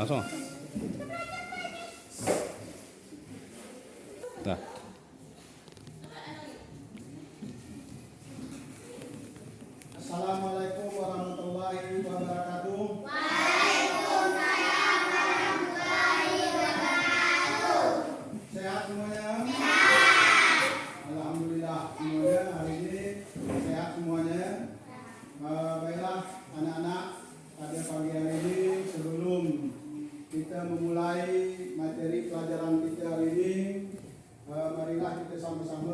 Langsung. Dah. Assalamualaikum warahmatullahi wabarakatuh. Waalaikumsalam warahmatullahi wabarakatuh. Sehat semuanya? Sehat. Alhamdulillah semuanya hari ini sehat semuanya. Baiklah anak-anak, pada pagi hari ini sebelum kita memulai materi pelajaran kita hari ini, marilah kita sama-sama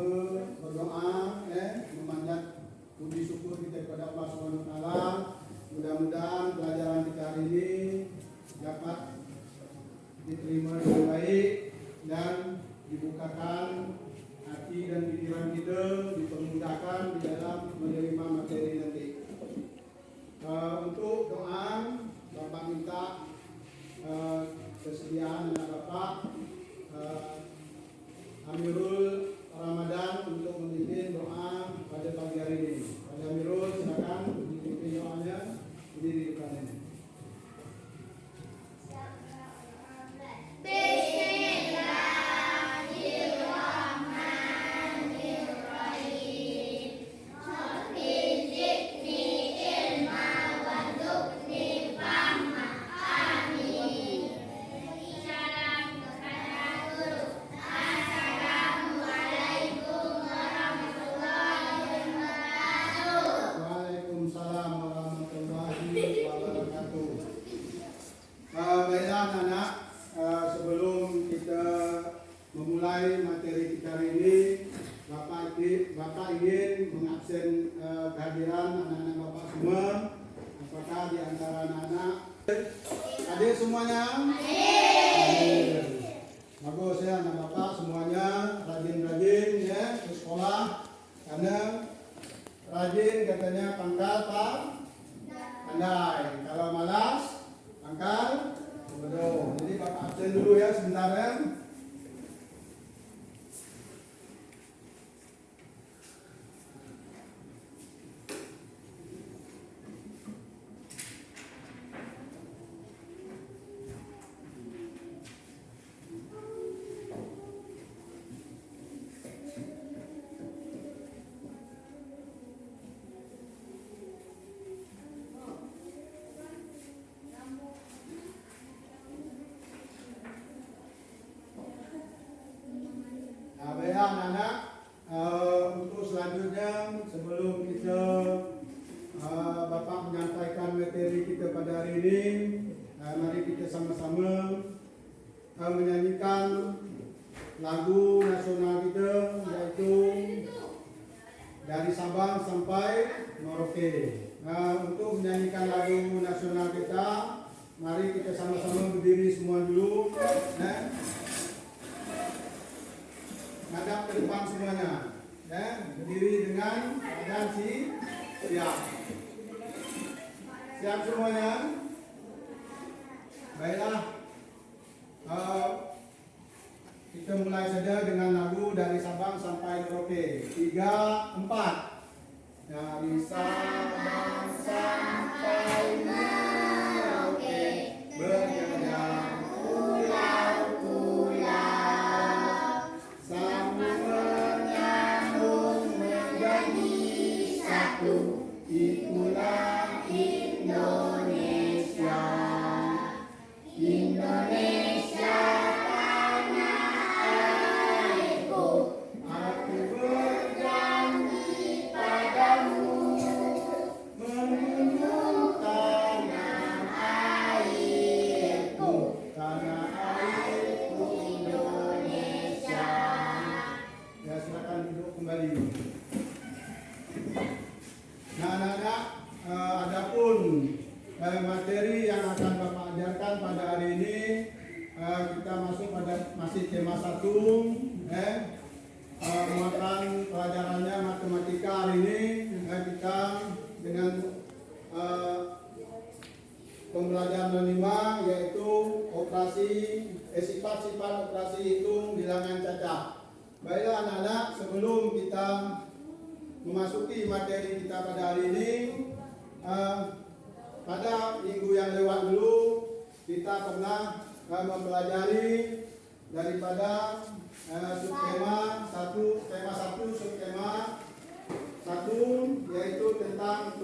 berdoa, memanjat puji syukur kita kepada Allah Subhanahu wa taala. Mudah-mudahan pelajaran kita hari ini dapat diterima dengan baik dan dibukakan hati dan pikiran kita, dipermudahkan di dalam menerima materi nanti. Untuk doa, Bapak minta kesediaan anak Bapak Amirul Ramadan untuk memimpin doa pada pagi hari ini. Pada Amirul, silakan memimpin doanya. Berdiri di depan ini. Waalaikumsalam warahmatullahi wabarakatuh. Baiklah anak-anak, sebelum kita memulai materi kita hari ini, Bapak ingin mengabsen kehadiran anak-anak Bapak semua. Apakah di antara anak-anak hadir semuanya? Hadir. Bagus ya anak Bapak semuanya rajin-rajin ya ke sekolah, karena rajin katanya pangkal pandai. Kalau malas pangkal bodoh. Jadi Bapak absen dulu ya sebentar ya. Baiklah anak-anak, untuk selanjutnya sebelum kita Bapak menyampaikan materi kita pada hari ini, mari kita sama-sama menyanyikan lagu nasional kita, yaitu Dari Sabang Sampai Merauke. Untuk menyanyikan lagu nasional kita, mari kita sama-sama berdiri semua dulu. Menghadap ke depan semuanya, berdiri dengan keadaan siap. Siap semuanya. Baiklah, kita mulai saja dengan lagu Dari Sabang Sampai Merauke. 3, 4. Dari Sabang sampai Merauke, berjalan itulah Indonesia. Indonesia tanah airku, aku berjanji padamu menunjuk tanah airku, tanah airku Indonesia. Ya, silakan duduk kembali. Nah, anak-anak, adapun materi yang akan Bapak ajarkan pada hari ini, kita masuk pada masih tema 1, muatan pelajarannya matematika. Hari ini kita dengan pembelajaran 5, yaitu sifat-sifat operasi hitung bilangan cacah. Baiklah anak-anak, sebelum kita memasuki materi kita pada hari ini, pada minggu yang lewat dulu kita pernah mempelajari daripada subtema 1, subtema 1 yaitu tentang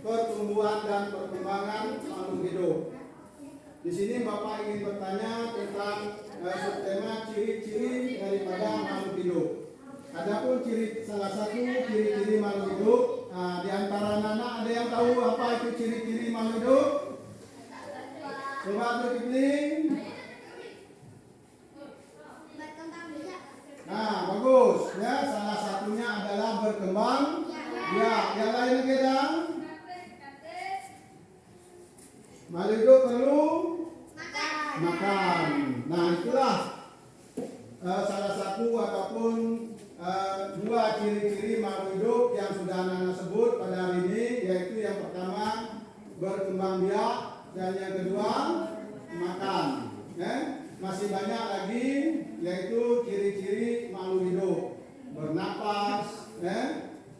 pertumbuhan dan perkembangan makhluk hidup. Di sini Bapak ingin bertanya tentang subtema ciri-ciri daripada makhluk hidup. Adapun salah satu ciri-ciri makhluk hidup, di antara anak ada yang tahu apa itu ciri-ciri makhluk hidup? Coba berkipling. Nah, bagus. Ya, salah satunya adalah berkembang. Ya, yang lain lagi dong. Makhluk hidup perlu makan. Nah, itulah salah satu ataupun dua ciri-ciri makhluk hidup yang sudah anak sebut pada hari ini, yaitu yang pertama berkembang biak dan yang kedua makan. Masih banyak lagi yaitu ciri-ciri makhluk hidup, bernapas,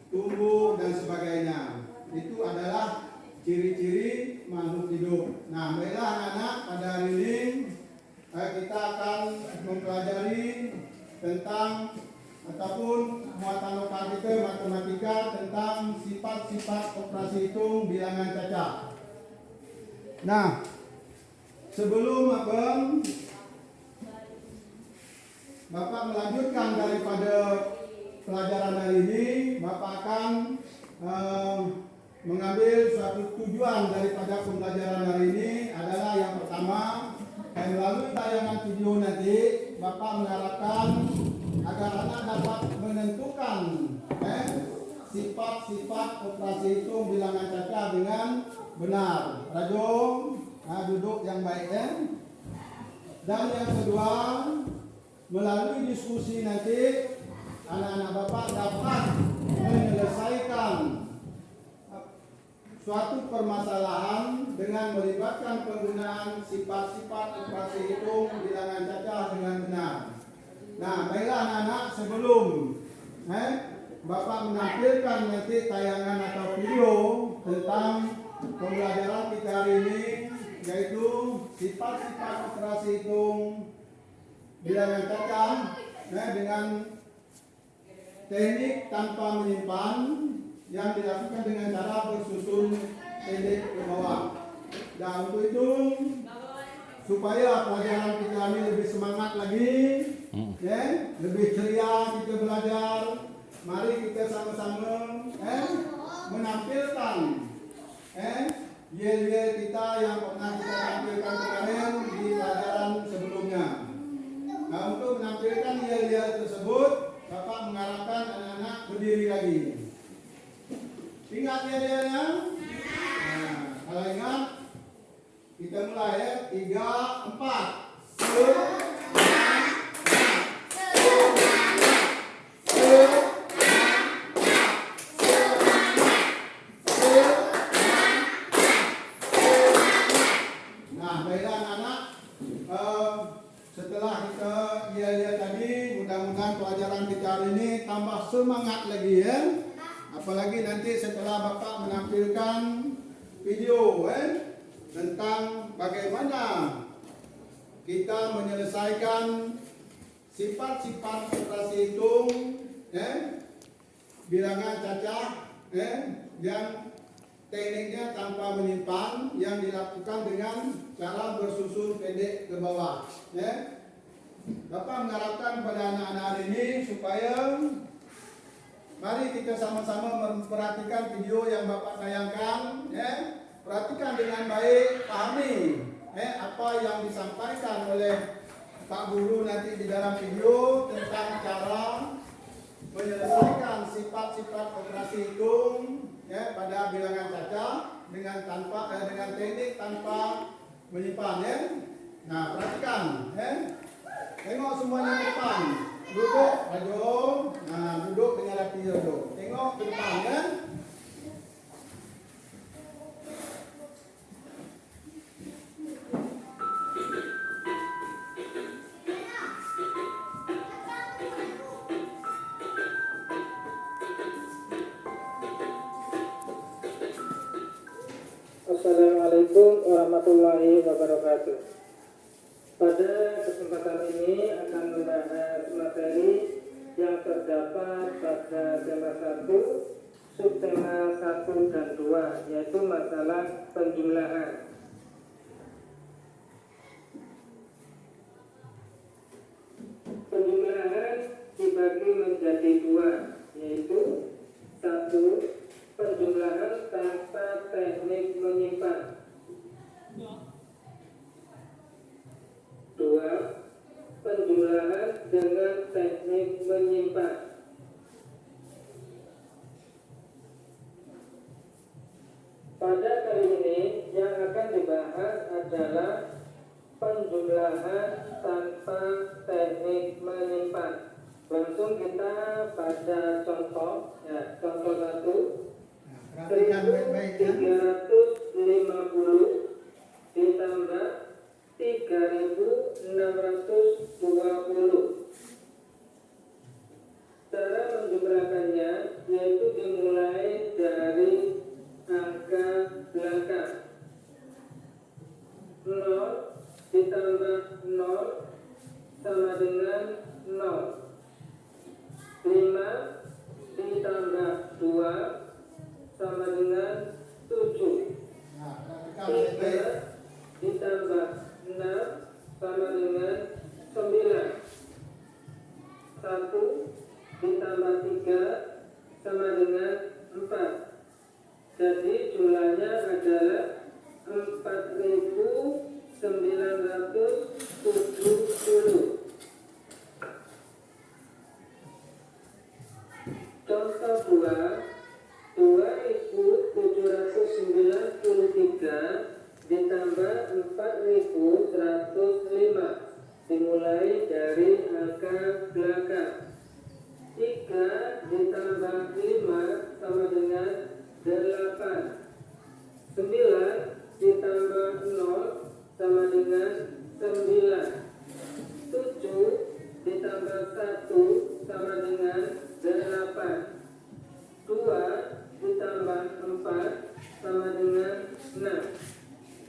tumbuh dan sebagainya. Itu adalah ciri-ciri makhluk hidup. Nah, baiklah anak-anak, pada hari ini kita akan mempelajari tentang ataupun muatan lokal kita matematika tentang sifat-sifat operasi hitung bilangan cacah. Nah, sebelum Bapak melanjutkan daripada pelajaran hari ini, Bapak akan mengambil suatu tujuan daripada pembelajaran hari ini adalah yang pertama, melalui tayangan video nanti Bapak mengharapkan agar anak dapat menentukan sifat-sifat operasi hitung bilangan cacah dengan benar. Rajong, duduk yang baik ya. Dan yang kedua, melalui diskusi nanti anak-anak Bapak dapat menyelesaikan suatu permasalahan dengan melibatkan penggunaan sifat-sifat operasi hitung bilangan cacah dengan benar. Nah, baiklah anak-anak, sebelum Bapak menampilkan nanti tayangan atau video tentang pembelajaran kita hari ini, yaitu sifat-sifat operasi hitung bilangan cacah dengan teknik tanpa menyimpan yang dilakukan dengan cara bersusun pendek ke bawah. Dan untuk itu, supaya pelajaran kita ini lebih semangat lagi, lebih ceria kita belajar, mari kita sama-sama menampilkan yel-yel kita yang pernah kita tampilkan kemarin di pelajaran sebelumnya. Nah, untuk menampilkan yel-yel tersebut, Bapak mengharapkan anak-anak berdiri lagi. Ingat yel-yelnya? Nah, kalau ingat, kita mulai ya. 3, 4. Nah, baiklah anak-anak. Setelah kita lihat tadi, mudah-mudahan pelajaran kita hari ini tambah semangat lagi ya. Apalagi nanti setelah Bapak menampilkan video tentang bagaimana kita menyelesaikan sifat-sifat operasi hitung bilangan cacah yang tekniknya tanpa menyimpan, yang dilakukan dengan cara bersusun pendek ke bawah. Bapak mengharapkan pada anak-anak hari ini supaya mari kita sama-sama memperhatikan video yang Bapak tayangkan. Perhatikan dengan baik, pahami apa yang disampaikan oleh Pak Guru nanti di dalam video tentang cara menyelesaikan sifat-sifat operasi hitung pada bilangan cacah dengan teknik tanpa menyimpan Nah, perhatikan tengok semuanya ke depan. Duduk, Rajong. Nah, duduk dengan rapi duduk. Tengok ke depan Assalamualaikum warahmatullahi wabarakatuh. Pada kesempatan ini akan membahas materi yang terdapat pada tema 1, subtema 1 dan 2, yaitu masalah penjumlahan. Penjumlahan dibagi menjadi 2, yaitu 1. Penjumlahan tanpa teknik menyimpan. 2. Penjumlahan dengan teknik menyimpan. Pada kali ini yang akan dibahas adalah penjumlahan tanpa teknik menyimpan. Langsung kita pada contoh, ya, contoh 1. Perhatikan baik-baik ya. 1350 ditambah 3620. Cara menjumlahkannya yaitu dimulai dari angka belakang. 0 ditambah 0 sama dengan 0. 5 ditambah 2 sama dengan 7. Nah, perhatikan baik-baik. 3 ditambah 6 sama dengan 9. 1 ditambah 3 sama dengan 4. Jadi jumlahnya adalah 4970. Contoh 2, 2793 ditambah 4105. Dimulai dari angka belakang. 3 ditambah 5 sama dengan 8. 9 ditambah 0 sama dengan 9. 7 ditambah 1 sama dengan 8. 2 ditambah 4 sama dengan 6.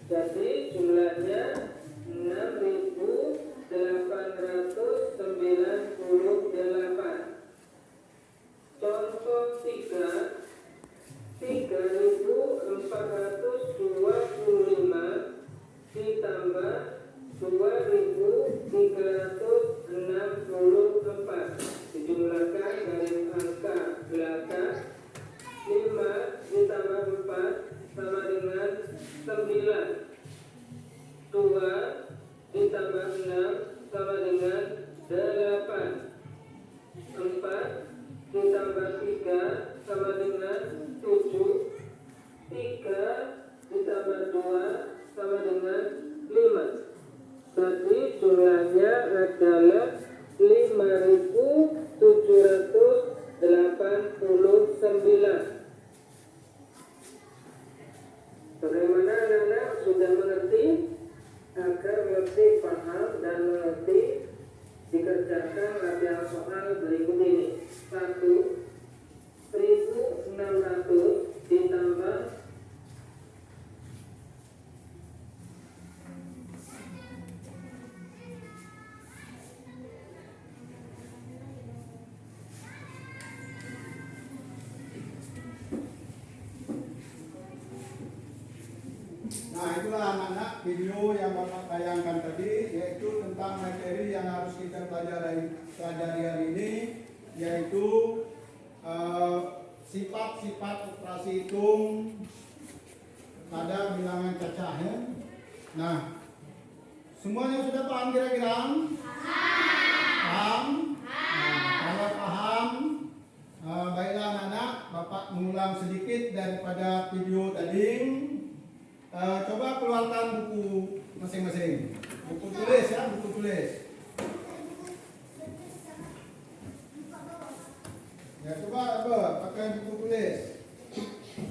Jadi jumlahnya 6898. Contoh 3, 3425 ditambah 2364. Dijumlahkan dari angka belakang. 5 ditambah 4 sama dengan 9. 2 ditambah 6 sama dengan 8. 4 ditambah 3 sama dengan 7. 3 ditambah 2 sama dengan 5. Jadi jumlahnya adalah 5789. Bagaimana anak-anak sudah mengerti? Agar lebih paham dan mengerti, dikerjakan latihan soal berikut ini. 1. 1600 ditambah video yang Bapak tayangkan tadi, yaitu tentang materi yang harus kita pelajari hari ini, yaitu sifat-sifat operasi hitung pada bilangan cacah ya. Nah, semuanya sudah paham kira-kira? Paham? Nah, kalau paham, baiklah anak-anak, Bapak mengulang sedikit daripada video tadi. Coba keluarkan buku masing-masing. Buku tulis ya, buku tulis. Ya, coba pakai buku tulis.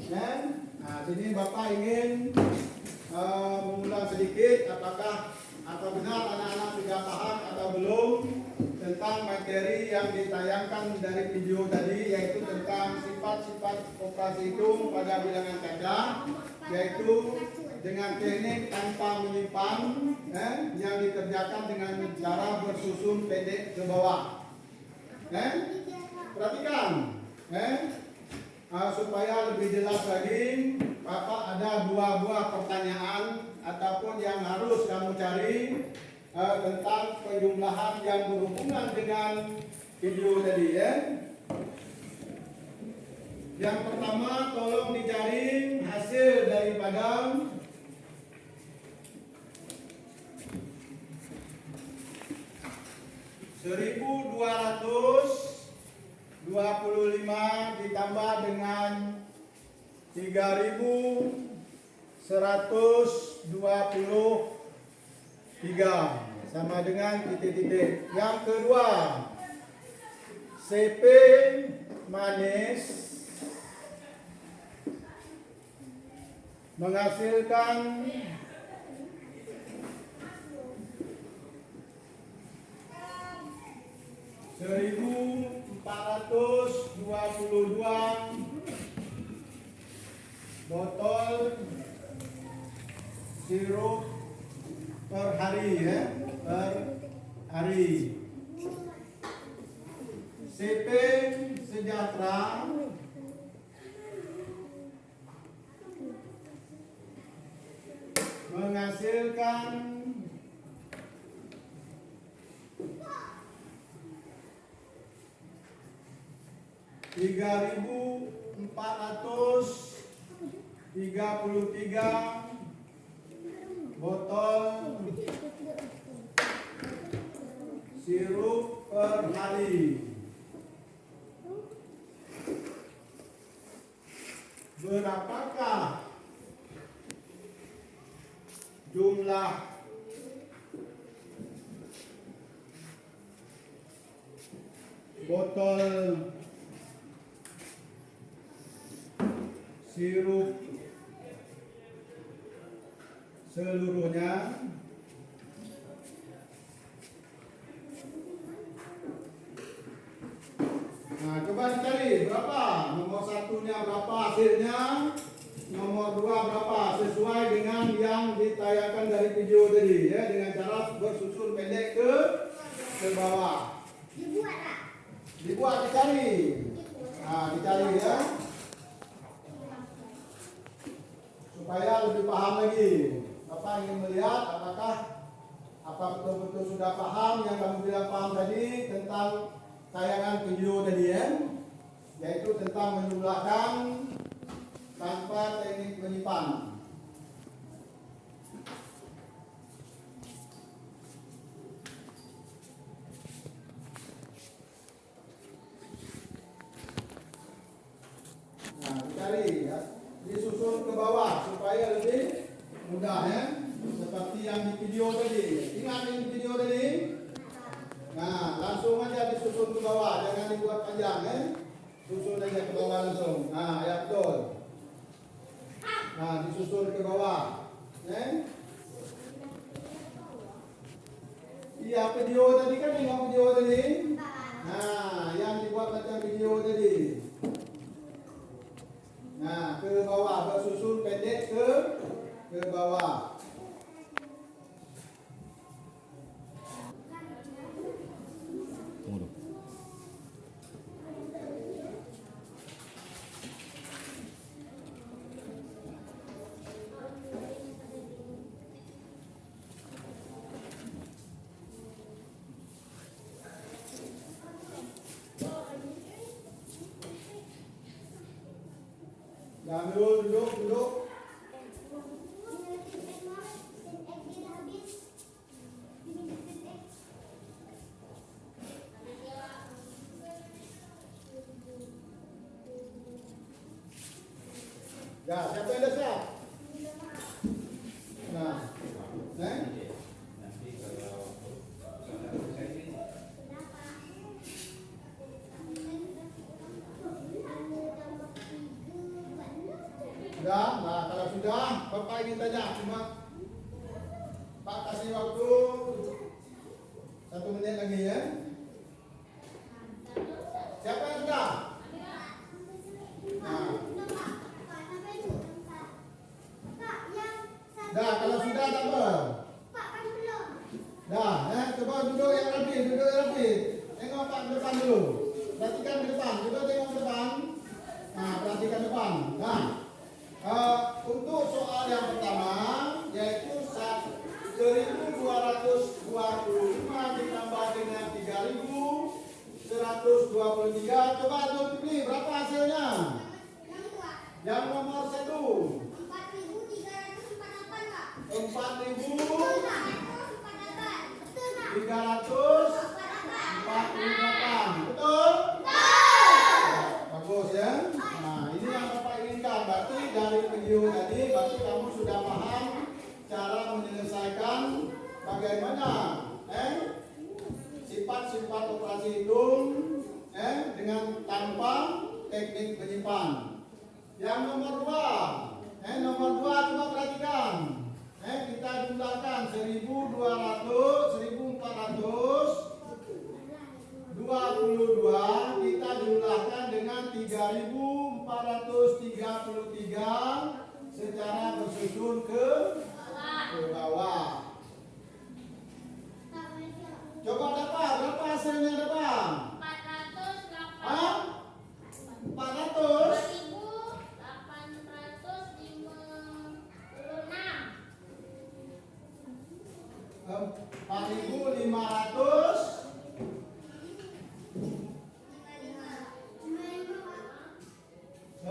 Ya. Nah, sini Bapak ingin mengulang sedikit apakah benar anak-anak sudah paham atau belum tentang materi yang ditayangkan dari video tadi, yaitu tentang sifat terdapat sifat operasi hitung pada bilangan kaca, yaitu dengan teknik tanpa menyimpan yang dikerjakan dengan cara bersusun pendek ke bawah. Perhatikan, supaya lebih jelas lagi, Bapak ada dua buah pertanyaan ataupun yang harus kamu cari tentang penjumlahan yang berhubungan dengan video tadi ya. Yang pertama, tolong dicari hasil daripada 1.225 ditambah dengan 3.123 sama dengan titik-titik. Yang kedua, CP manis menghasilkan 1.422 botol sirup per hari ya, per hari. CP Sejahtera menghasilkan 3.433 botol sirup per hari. Berapakah jumlah botol sirup seluruhnya? Nah, coba dicari berapa. Nomor satunya berapa hasilnya, nomor dua berapa, sesuai dengan yang ditayangkan dari video tadi ya, dengan cara bersusun pendek ke bawah. Dibuat dicari. Nah, dicari ya, supaya lebih paham lagi. Bapak ingin melihat apa betul-betul sudah paham yang kamu bilang paham tadi tentang tayangan video tadi ya, yaitu tentang menjumlahkan tanpa teknik menyimpan. Nah, dicari ya, disusun ke bawah supaya lebih mudah ya, seperti yang di video tadi. Ingat yang di video tadi? Nah, langsung aja disusun ke bawah, jangan dibuat panjang ya. Susun aja ke bawah langsung. Nah, ya betul. Nah, disusun ke bawah. Iya, video tadi kan tengok video tadi. Nah, yang dibuat macam video tadi. Nah, ke bawah, bersusun pendek ke bawah. Jangan duduk. Ya, siapa yang dah siap? Nah, sudah. Nah, kalau sudah, Bapak ingin tanya, cuma Pak kasih waktu 1 menit lagi ya. Siapa yang sudah? dari video tadi berarti kamu sudah paham cara menyelesaikan bagaimana sifat-sifat operasi hitung dengan tanpa teknik penyimpan. Yang nomor dua coba perhatikan. Kita jumlahkan 1.422 kita jumlahkan dengan 3.433 secara bersusun ke bawah. Coba dapat berapa hasilnya dapat? 400.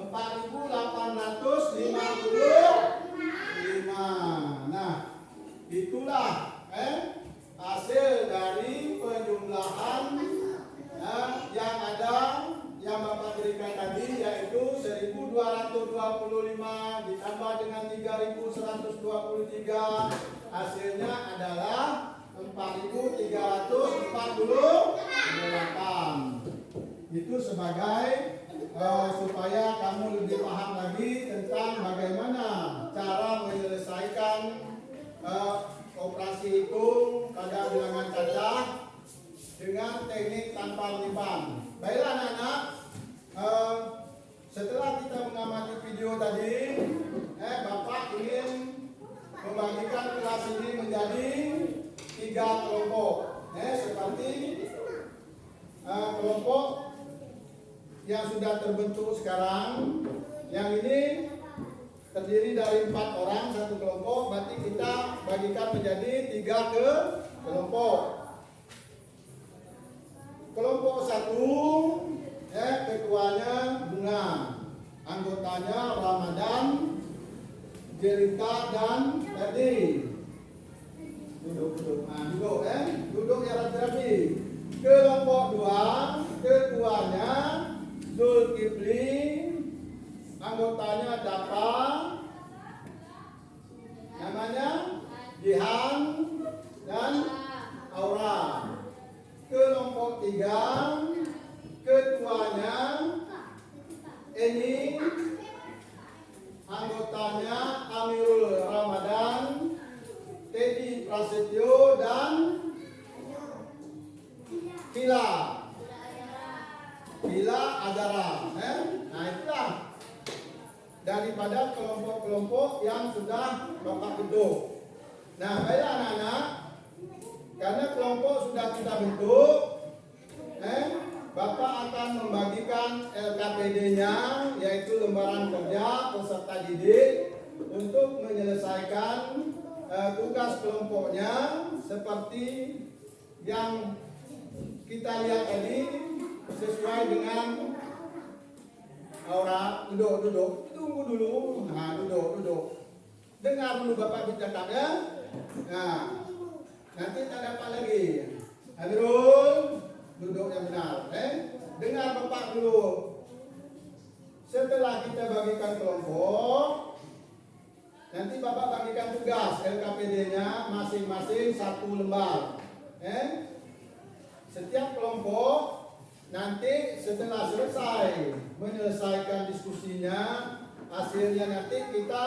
4.855. Nah, itulah hasil dari penjumlahan yang ada yang Bapak berikan tadi, yaitu 1.225 ditambah dengan 3.123, hasilnya adalah 4.348. Itu sebagai supaya kamu lebih paham lagi tentang bagaimana cara menyelesaikan operasi hitung pada bilangan cacah dengan teknik tanpa penyimpan. Baiklah anak-anak, setelah kita mengamati video tadi, Bapak ingin membagikan kelas ini menjadi 3 kelompok. Seperti kelompok yang sudah terbentuk sekarang, yang ini terdiri dari 4 orang satu kelompok, berarti kita bagikan menjadi 3 kelompok. Kelompok 1, ketuanya Bunga, anggotanya Ramadan, Jelita dan Ferdi. Duduk. Duduk ya rapi-rapi. Kelompok 2, ketuanya Zulkifli, anggotanya Dapa, namanya Jihan dan Aura. Kelompok 3, ketuanya Eni, anggotanya Amirul Ramadan, Teddy Prasetyo dan Bila Azara. Nah, itulah daripada kelompok-kelompok yang sudah Bapak bentuk. Nah, baiklah anak-anak, karena kelompok sudah kita bentuk, Bapak akan membagikan LKPD-nya, yaitu lembaran kerja peserta didik, untuk menyelesaikan tugas kelompoknya seperti yang kita lihat tadi, sesuai dengan Aura. Duduk. Tunggu dulu. Nah, duduk. Dengar dulu Bapak bercakap ya. Nah, nanti tak dapat lagi. Amirul, duduk yang benar. Dengar Bapak dulu. Setelah kita bagikan kelompok, nanti Bapak bagikan tugas LKPD-nya masing-masing 1 lembar. Setiap kelompok nanti setelah selesai menyelesaikan diskusinya, hasilnya nanti kita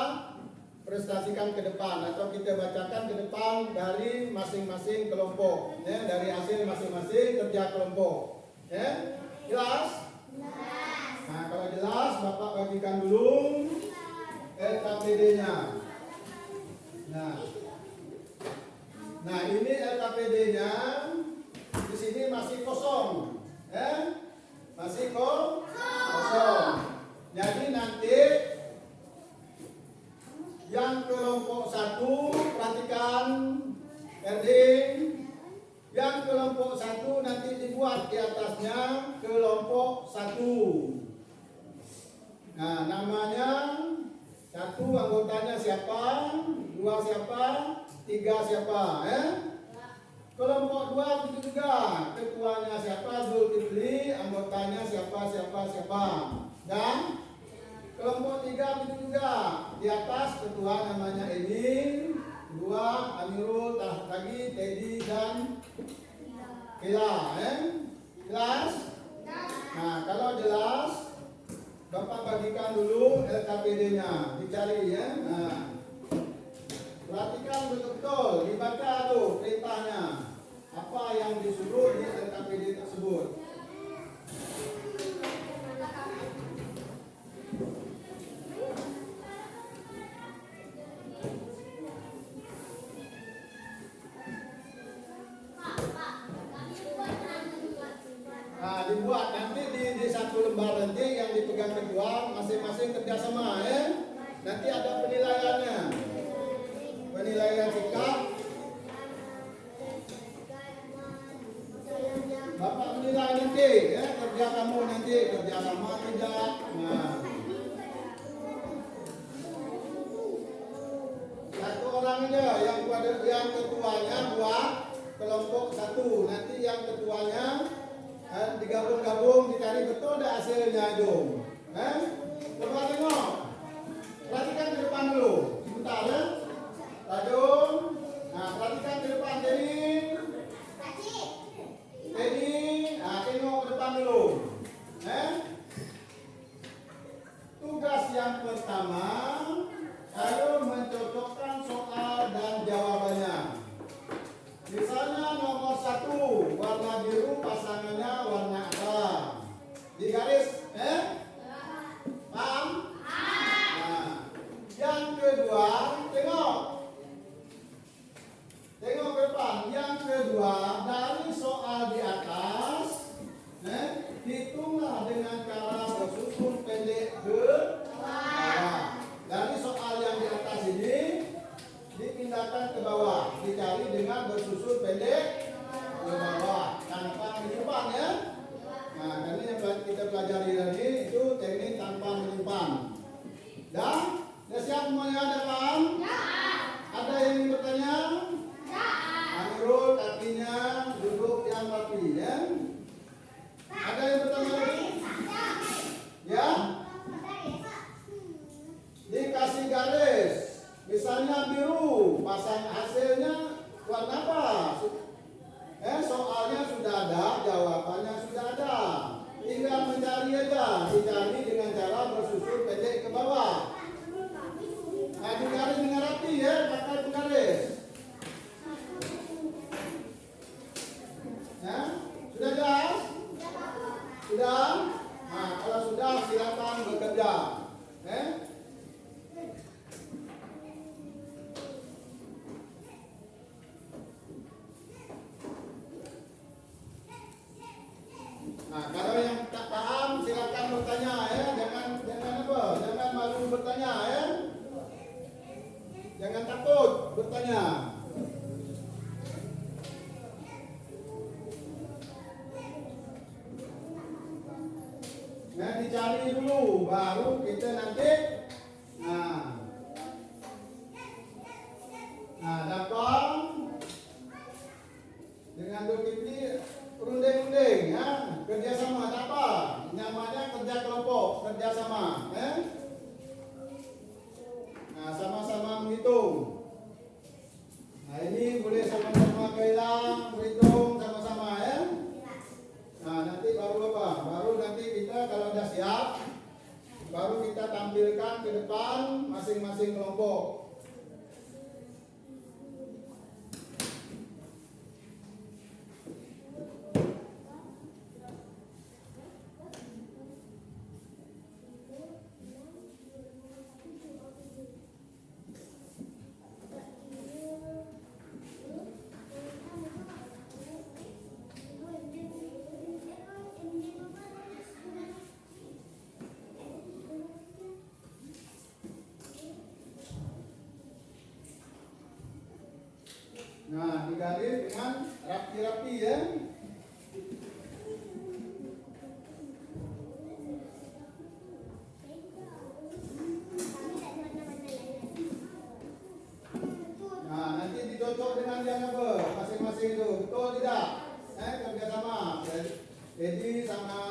prestasikan ke depan atau kita bacakan ke depan dari masing-masing kelompok, dari hasil masing-masing kerja kelompok. Jelas? Nah, kalau jelas Bapak bagikan dulu LKPD-nya. Nah, ini LKPD-nya. Di sini masih kosong. Masih kosong. Jadi nanti yang kelompok 1 perhatikan Erding. Yang kelompok 1 nanti dibuat di atasnya kelompok 1. Nah, namanya 1 anggotanya siapa, 2 siapa, 3 siapa, Kelompok 2 begitu juga, ketuanya siapa, Zulkifli, anggotanya siapa. Dan kelompok 3 tiga begitu juga. Di atas ketua namanya Edin, kedua Amirul, lagi Teddy dan Kila, jelas? Nah, kalau jelas, Bapak bagikan dulu LKPD-nya, dicari ya. Nah, perhatikan betul-betul, dibaca tuh perintahnya. Apa yang disuruh di LKPD tersebut. Nah, dibuat nanti di satu lembar nanti yang dipegang ketua masing-masing kerjasama ya. Nanti ada penilaiannya, penilaian sikap. Bapak menilai nanti ya kerja kamu nanti kerja sama tidak. Nah, satu orang aja yang ketuanya buat kelompok satu. Nanti yang ketuanya digabung-gabung dicari betul ada hasilnya itu. Coba tengok. Perhatikan ke depan dulu. Sebentar ya. Rajun. Nah, perhatikan ke depan jadi. Jadi, nah tengok ke depan dulu. Tugas yang pertama, ayo mencocokkan soal dan jawabannya. Misalnya nomor 1, warna biru pasangannya warna apa? Di garis, paham? Nah, yang kedua, tengok ke depan. Yang kedua, dari soal di atas, hitunglah dengan cara bersusun pendek ke bawah. Dari soal yang di atas ini dipindahkan ke bawah, dicari dengan bersusun pendek ke bawah tanpa menyimpan ya. Nah, ini yang kita pelajari tadi itu teknik tanpa menyimpan. Dan sudah siap semuanya, ada paham? Ya. Ada yang ingin bertanya? Ya. Amirul kakinya duduk yang rapi ya. Ada yang bertanya lagi? Ya. Dikasih garis. Misalnya biru, pasang hasilnya warna apa? Soalnya sudah ada, jawabannya sudah ada. Tinggal mencari aja, dicari dengan cara bersusun pendek ke bawah. Nah, digaris dengan rapi ya, pakai penggaris. Ya, sudah jelas? Sudah? Nah, kalau sudah silakan bekerja. Nah, kalau yang tak paham silakan bertanya ya, jangan apa? Jangan malu bertanya ya. Jangan takut bertanya. Nah, dicari dulu baru kita nanti dapat dengan Zulkifli runding-runding ya, kerjasama apa? Namanya kerja kelompok, kerjasama Nah, sama-sama menghitung. Nah, ini boleh sama-sama kehilang, berhitung sama-sama ya. Nah, nanti baru apa? Baru nanti kita kalau sudah siap, baru kita tampilkan ke depan masing-masing kelompok. Nah, digaris dengan rapi-rapi ya. Nah, nanti dicocok dengan yang apa? Masing-masing itu. Betul tidak? Kerjasama. Jadi sama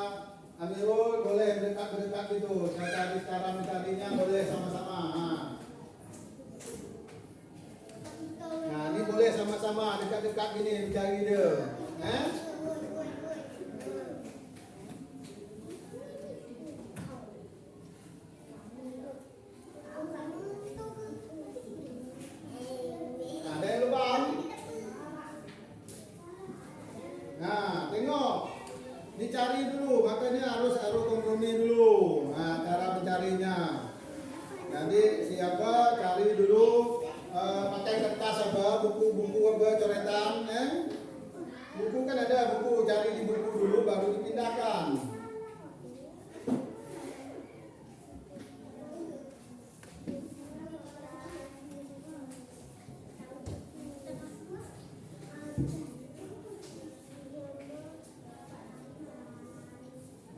Amirul boleh berdekat-berdekat gitu. Saya cari cara mencarinya boleh. tegak gini mencari dia. Ada yang lubang. Nah, tengok. Dicari dulu, makanya harus kompromi dulu. Nah, cara mencarinya. Jadi siapa cari dulu pakai kertas apa, buku-buku apa coretan, buku kan ada buku, cari di buku dulu baru dipindahkan.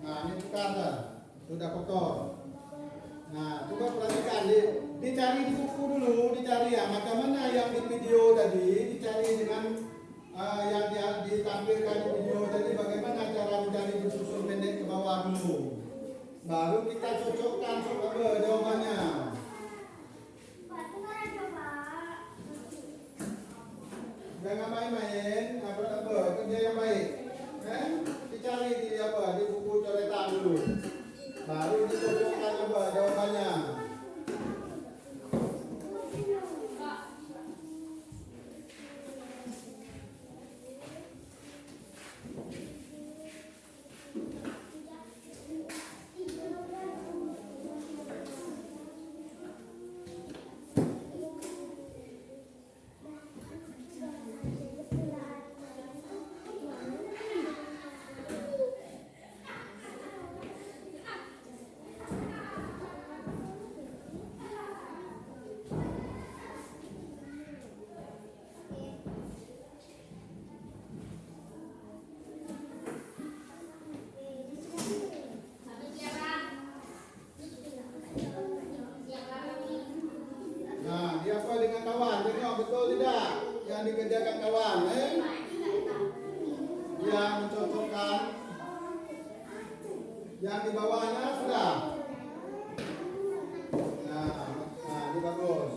Nah, ini bukan dah, sudah kotor. Nah, coba perhatikan, dicari di buku dulu, dicari ya, macam mana yang di video tadi, dicari dengan yang ditampilkan di video tadi, bagaimana cara mencari bersusun pendek ke bawah dulu. Baru kita cocokkan apa jawabannya. Jangan main-main, apa kerja yang baik. Dicari di apa, di buku coretan dulu. Baru dicocokkan apa jawabannya. Nah, dia apa dengan kawan? Tengok betul tidak yang dikerjakan kawan? Yang mencocokkan yang di bawahnya sudah. Nah, ini bagus,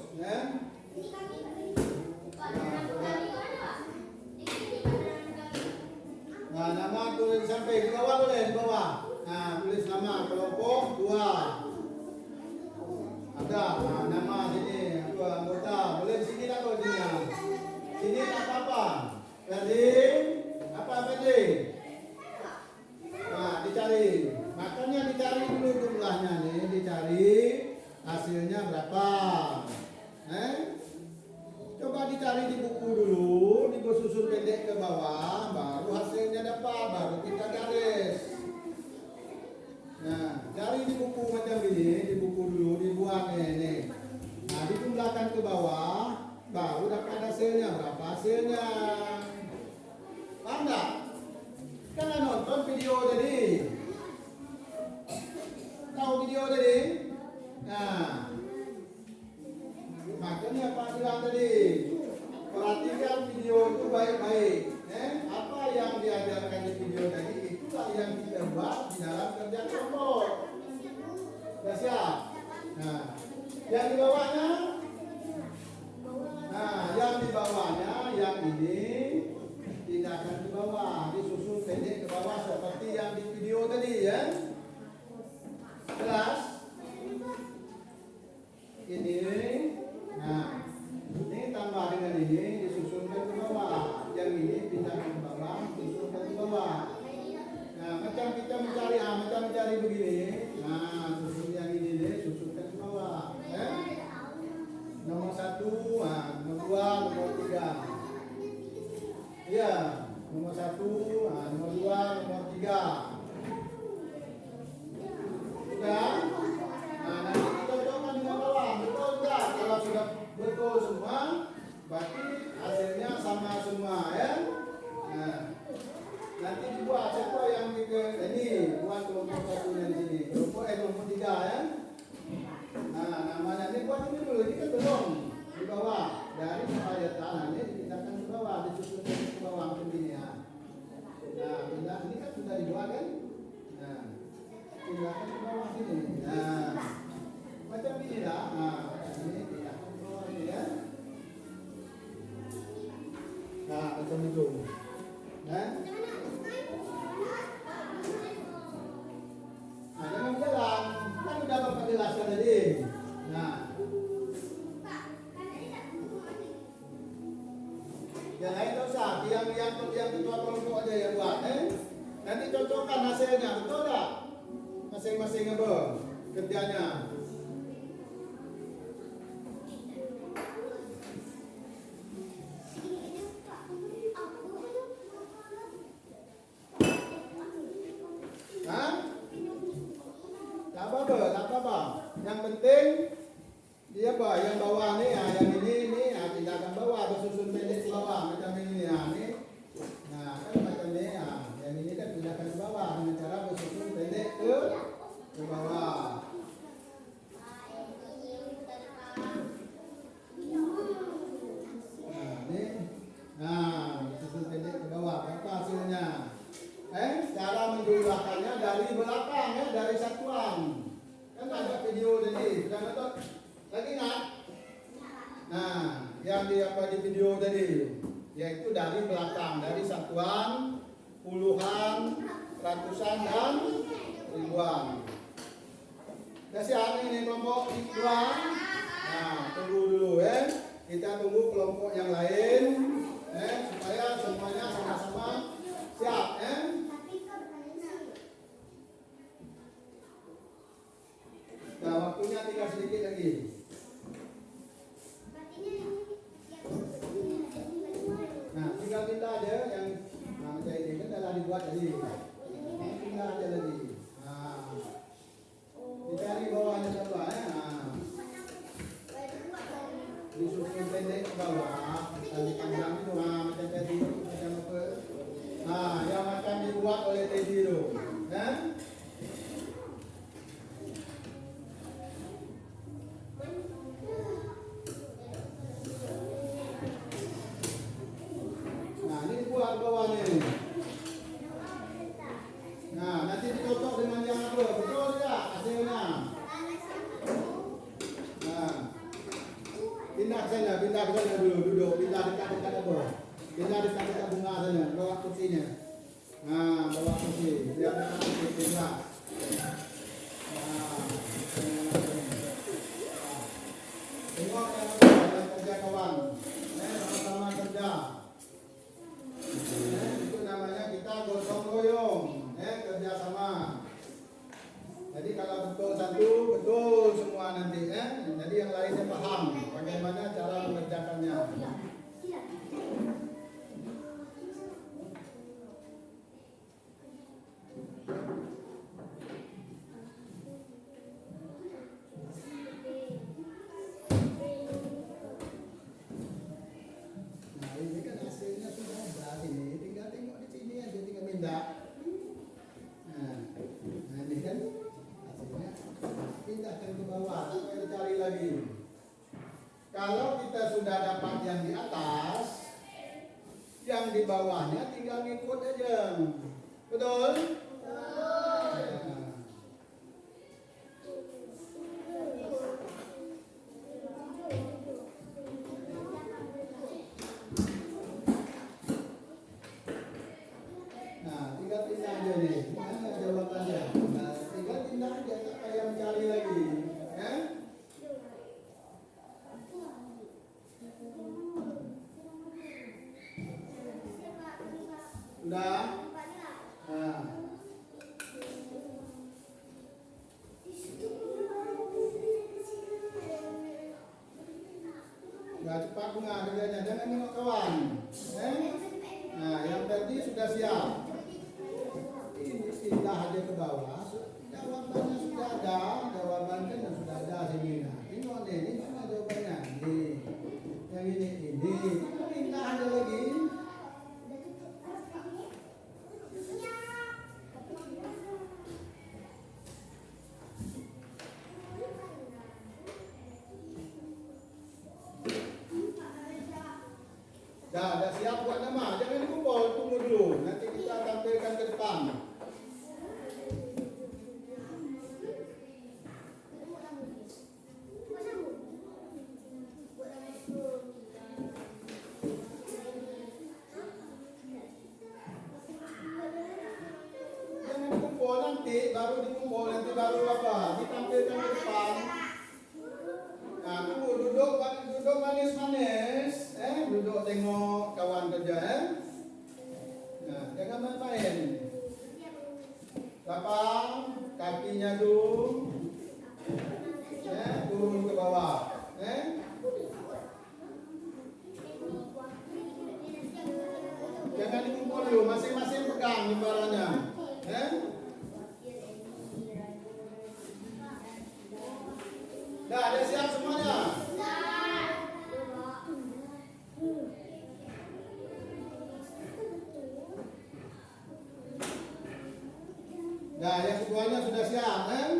Nah, nama tulis sampai di bawah boleh di bawah. Nah, tulis nama kelompok 2. Ada nama sini anggota boleh di sini tak boleh sini. Sini tak apa-apa. Jadi apa tadi? Nah, dicari. Makanya dicari dulu jumlahnya nih, dicari hasilnya berapa. Coba dicari di buku dulu, disusun pendek ke bawah, baru hasilnya dapat, baru kita garis. Nah, cari di buku macam ini, di buku dulu dibuat nih. Nah, dijumlahkan ke bawah, baru dapat hasilnya. Berapa hasilnya? Paham tak? Kan nonton video tadi. Tahu video tadi? Nah, makanya Pak bilang tadi, perhatikan video itu baik-baik. Apa yang diajarkan di video tadi, itulah yang kita buat di dalam kerja kelompok. Sudah siap? Nah, yang di bawahnya, yang ini pindahkan ke bawah, disusun pendek ke bawah seperti yang di video tadi ya. Jelas? Ini, nah, ini tambah dengan ini disusunkan ke bawah. Yang ini pindahkan ke bawah, disusunkan ke bawah. Nah, macam kita mencari begini. Nah, susun yang ini deh, susunkan ke bawah. Nomor 1, nomor 2, nomor 3. Iya, nomor 1, nomor 2, nomor 3. Sudah? Nah, nanti kita cocokkan dengan bawah. Betul tidak? Kalau sudah betul semua, berarti hasilnya sama semua ya. Nah, nanti dibuat siapa yang ini buat kelompok 1 di sini. Kelompok 3 ya. Nah, namanya ini buat ini dulu. Ini kan belum di bawah. Dari supaya tangannya dipindahkan ke bawah, disusunkan ke bawah begini ya. Nah, pindah ini kan sudah dibuat kan? Nah, pindahkan ke bawah sini. Nah, macam ini lah. Nah, ini pindahkan ke bawah ini ya. Nah, macam jelaskan tadi. Nah, yang lain tak usah, yang ketua kelompok aja yang buat, nanti cocokkan hasilnya, betul tak? Masing-masing apa kerjanya. Hah? Tak apa-apa. Yang penting dia apa? Yang bawah nih, yang ini, tindakan bawah, bersusun pendek ke bawah macam ini, nih. Nah, kan macam ini, yang ini kan tindakan ke bawah dengan cara bersusun pendek ke bawah. Susun pendek ke bawah. Apa hasilnya? Cara menjumlahkannya dari belakang ya, dari satuan. Kan ada video tadi, sudah nonton? Lagi ingat? Nah, yang di video tadi, yaitu dari belakang, dari satuan, puluhan, ratusan dan ribuan. Sudah siap ini kelompok ribuan? Nah, tunggu dulu ya. Kita tunggu kelompok yang lain, supaya semuanya sama-sama siap ya. Nah, waktunya tinggal sedikit lagi. Nah, tinggal pindah aja yang macam ini kan dah dibuat tadi. Pindah aja lagi. Nah, dicari bawahnya coba ya. Disusun pendek ke bawah. Tadi panjang itu macam tadi macam apa? Nah, yang akan dibuat oleh Teddy itu, kan? Nah, ini buat bawahnya. Nah, nanti dicocok dengan yang apa? Betul tidak hasilnya? Nah, pindah ke sana dulu, duduk, pindah dekat apa? Pindah dekat bunga sana, bawa kursinya. Nah, bawa kursi, biar dekat kursi, pindah. Nah, tengok yang kerja kawan, sama-sama kerja. Itu namanya kita gotong royong, kerjasama. Jadi kalau betul satu, betul semua nanti, jadi yang lainnya paham bagaimana cara mengerjakannya. Nah, ini kan hasilnya sudah ada ini, tinggal tengok di sini aja, tinggal pindah. Nah, ini kan hasilnya, pindahkan ke bawah, tak payah cari lagi. Kalau kita sudah dapat yang di atas, yang di bawahnya tinggal ngikut aja. Betul? Nah, tinggal pindah aja nih. Mana jawabannya? Nah, tinggal pindah aja, tak payah mencari lagi. Ya? Sudah? Nah. Nah, cepat bunga kerjanya, jangan nengok kawan. Nah, yang tadi sudah siap. Ini pindah aja ke bawah. Jawabannya sudah ada, jawabannya sudah ada sini. Nah, tengok nih, ini mana jawabannya? Nih, yang ini. Pindah aja lagi. Dah siap buat nama. Jangan dikumpul, tunggu dulu. Nanti kita tampilkan ke depan. Jangan dikumpul nanti baru apa? Ditampilkan ke depan. siap semuanya? Nah, yang keduanya sudah siap kan?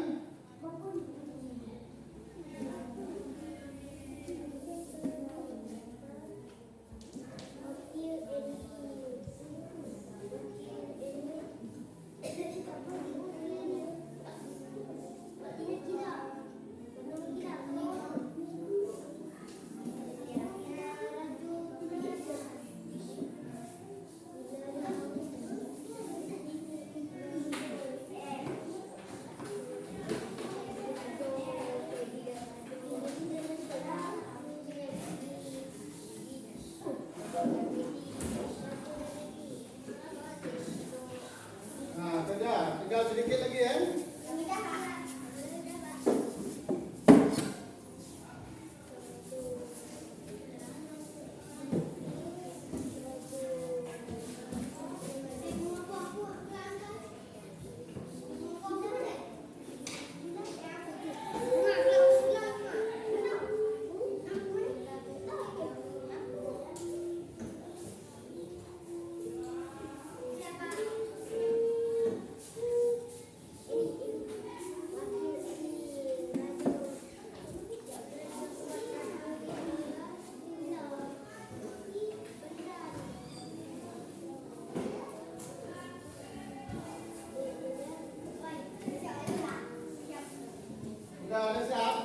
Nah, tinggal sedikit lagi ya. Sudah ada siap?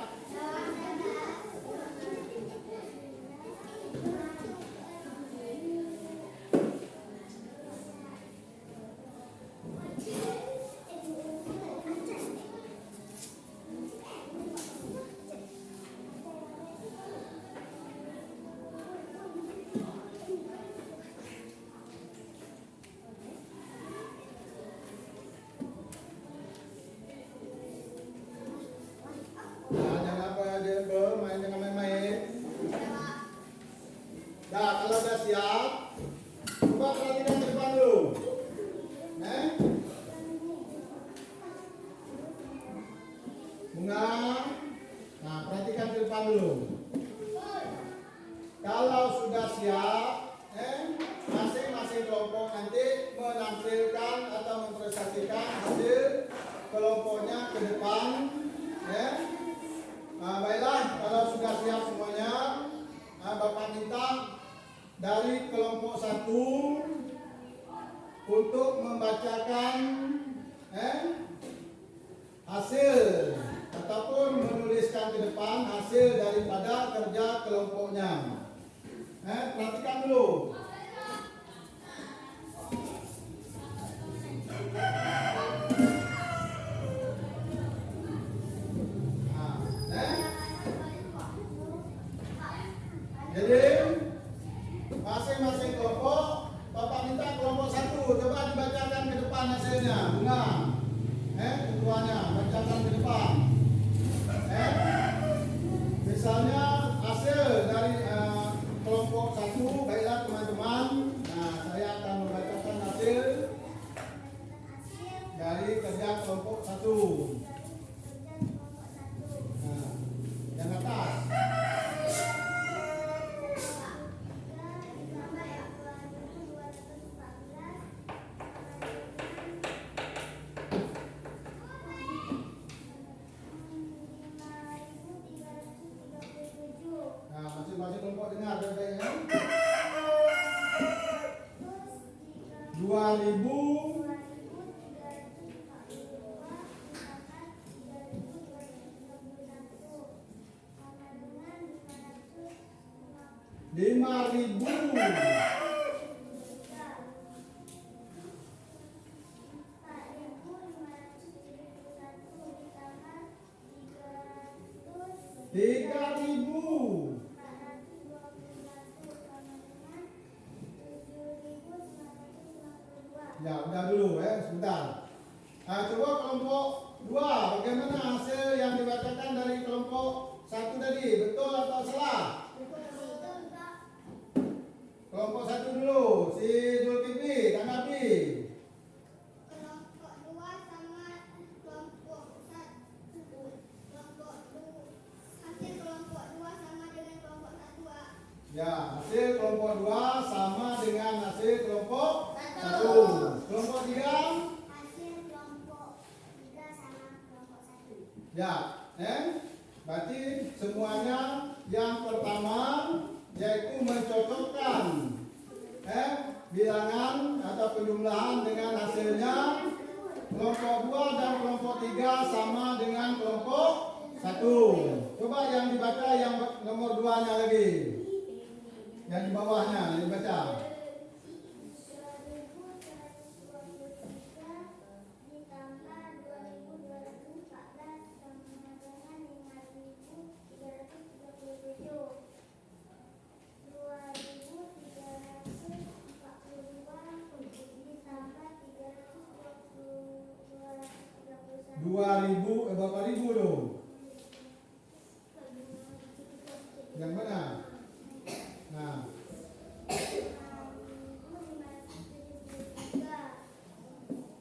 Nah, jangan apa dia main, jangan main-main. Nah, kalau sudah siap, coba perhatikan ke depan dulu. Bunga. Nah, perhatikan ke depan dulu. Kalau sudah siap, masing-masing kelompok nanti menampilkan atau mempresentasikan hasil kelompoknya ke depan. Nah, baiklah, kalau sudah siap semuanya, Bapak minta dari kelompok 1 untuk membacakan hasil ataupun menuliskan ke depan hasil daripada kerja kelompoknya. Perhatikan dulu. Jadi masing-masing kelompok, Bapak minta kelompok 1 coba dibacakan ke depan hasilnya. Bunga, ketuanya bacakan ke depan. Misalnya hasil dari kelompok 1, baiklah teman-teman. Nah, saya akan membacakan hasil dari kerja kelompok 1. Nah, yang atas. Nah, masing-masing kelompok dengar baik-baiknya. 2.000 5.000 3.000. Ya, udah dulu sebentar. Nah, coba kelompok 2, bagaimana hasil yang dibacakan dari kelompok 1 tadi? Betul atau salah? Kelompok 1 dulu, si Zulkifli, Kang Abi. Kelompok 2 sama kelompok 1. Kelompok 2 hasil Ya, hasil kelompok 2 sama dengan hasil kelompok 1. Kelompok 3? Hasil kelompok 3 sama kelompok 1. Ya, berarti semuanya yang pertama yaitu mencocokkan bilangan atau penjumlahan dengan hasilnya. Kelompok 2 dan kelompok 3 sama dengan kelompok 1. Coba yang dibaca yang nomor 2-nya lagi. Yang di bawahnya dibaca. 2123 ditambah 2214 sama dengan 5337. 2342 ditambah 332. 2000 berapa ribu dong? Yang mana? Nah,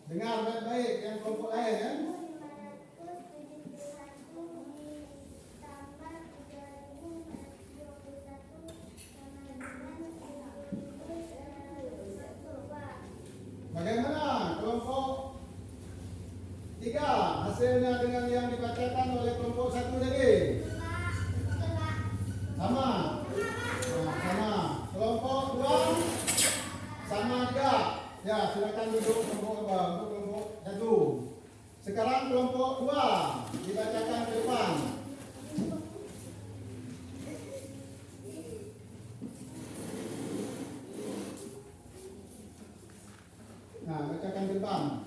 dengar baik-baik yang kelompok lain kan? 571 ditambah 3.121 sama dengan 3.121. Bagaimana kelompok 3 hasilnya dengan yang dibacakan oleh kelompok 1 tadi? Sama. Nah, sama. Kelompok 2 sama juga. Ya, silakan duduk untuk kelompok 1. Sekarang kelompok 2 dibacakan ke depan. Nah, bacakan ke depan.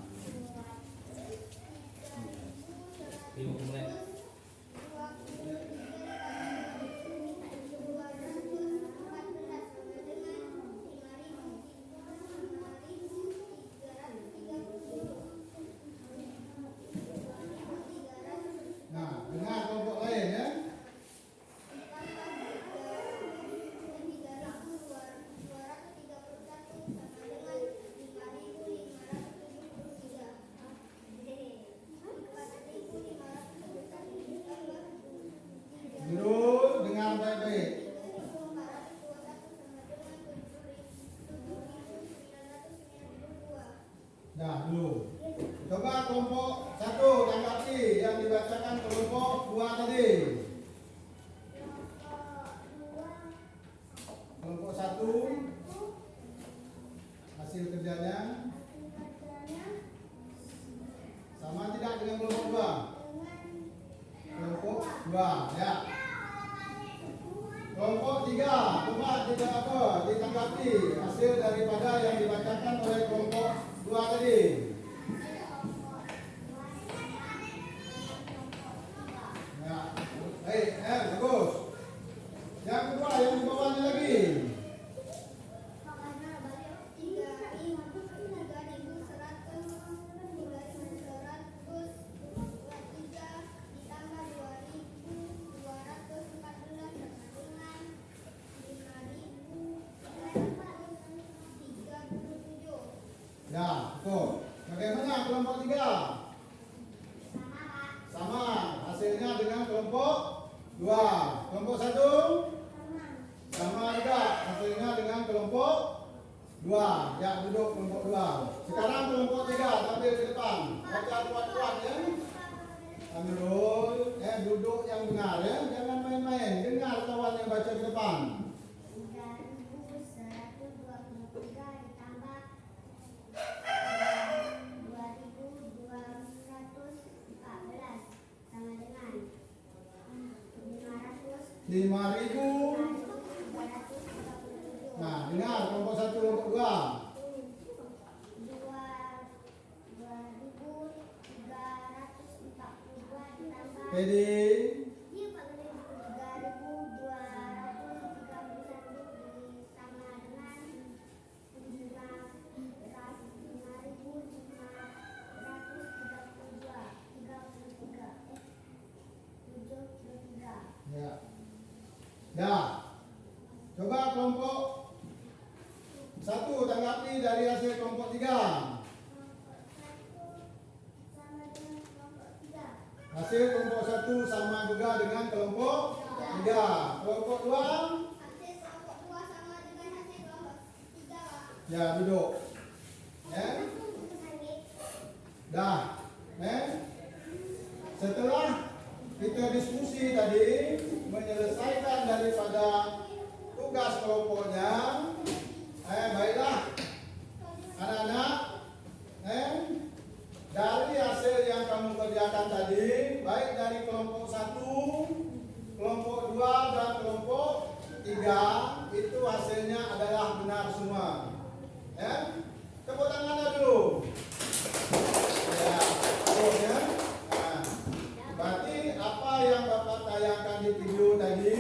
Nah, dengar kelompok lain ya. Duduk, dengar baik-baik. Nah, dulu. Coba kelompok 1 tanggapi yang dibacakan kelompok 2 tadi. Kelompok 1 hasil kerjanya sama tidak dengan kelompok 2? Kelompok 2 ya. Kelompok 3 coba ditanggapi hasil daripada yang dibacakan oleh kelompok 2 tadi. Ya, baik, bagus. Yang kedua yang di bawahnya lagi. Ya, betul. Bagaimana kelompok 3? Sama hasilnya dengan kelompok 2. Kelompok 1 sama juga hasilnya dengan kelompok 2. Ya, duduk kelompok 2. Sekarang kelompok 3 tampil ke depan. Baca kuat-kuat ya. Amirul, duduk yang benar ya. Jangan main-main. Dengar kawan yang baca ke depan. 3.123 ditambah 2.214 sama dengan 5.000. 5.337. Nah, dengar kelompok 1 kelompok 2. 2.342 ditambah Pedi. 3.231 sama dengan 5.533. Ya. Ya. Coba kelompok 1 tanggapi dari hasil kelompok 3. Hasil kelompok 1 sama juga dengan kelompok 3. Kelompok 2 Hasil kelompok Ya, duduk. Ya. Dah. Ya. Setelah kita diskusi tadi menyelesaikan daripada tugas kelompoknya, baiklah anak-anak, dari hasil yang kamu kerjakan tadi, baik dari kelompok 1, kelompok 2 dan kelompok 3, itu hasilnya adalah benar semua. Ya, tepuk tangan dulu. Ya, ya. Nah, berarti apa yang Bapak tayangkan di video tadi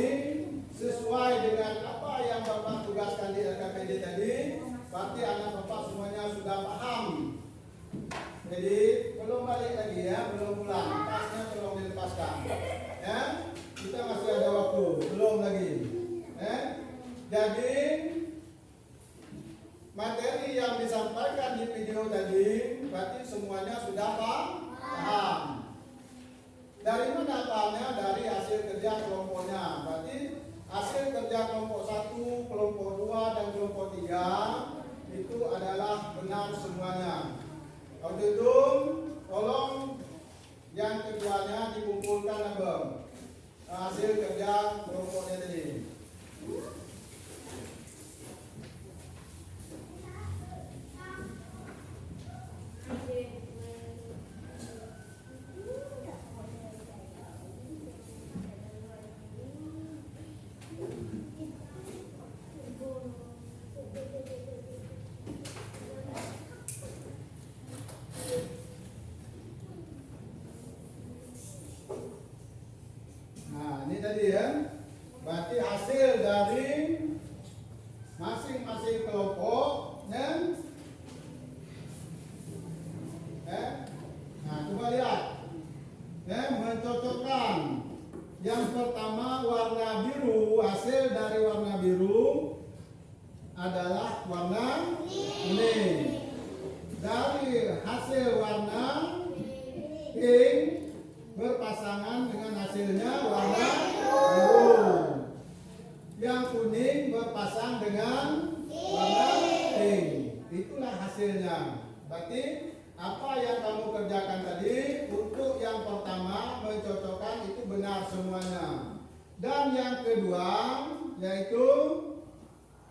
sesuai dengan apa yang Bapak tugaskan di LKPD tadi, berarti anak Bapak semuanya sudah paham. Jadi belum balik lagi ya, belum pulang, tasnya tolong dilepaskan. Ya, kita masih ada waktu, belum lagi. Jadi materi yang disampaikan di video tadi berarti semuanya sudah paham. Dari mana pahamnya? Dari hasil kerja kelompoknya. Berarti hasil kerja kelompok 1, kelompok 2 dan kelompok 3 itu adalah benar semuanya. Untuk itu tolong yang keduanya dikumpulkan hasil kerja kelompoknya tadi. Nah, ini tadi ya. Berarti hasil dari masing-masing kelompok ya. Nah, coba lihat. Ya, mencocokkan. Yang pertama warna biru, hasil dari warna biru adalah warna kuning. Dari hasil warna pink berpasangan dengan hasilnya warna biru. Yang kuning berpasang dengan warna pink. Itulah hasilnya. Berarti apa yang kamu kerjakan tadi untuk yang pertama mencocokkan itu benar semuanya. Dan yang kedua yaitu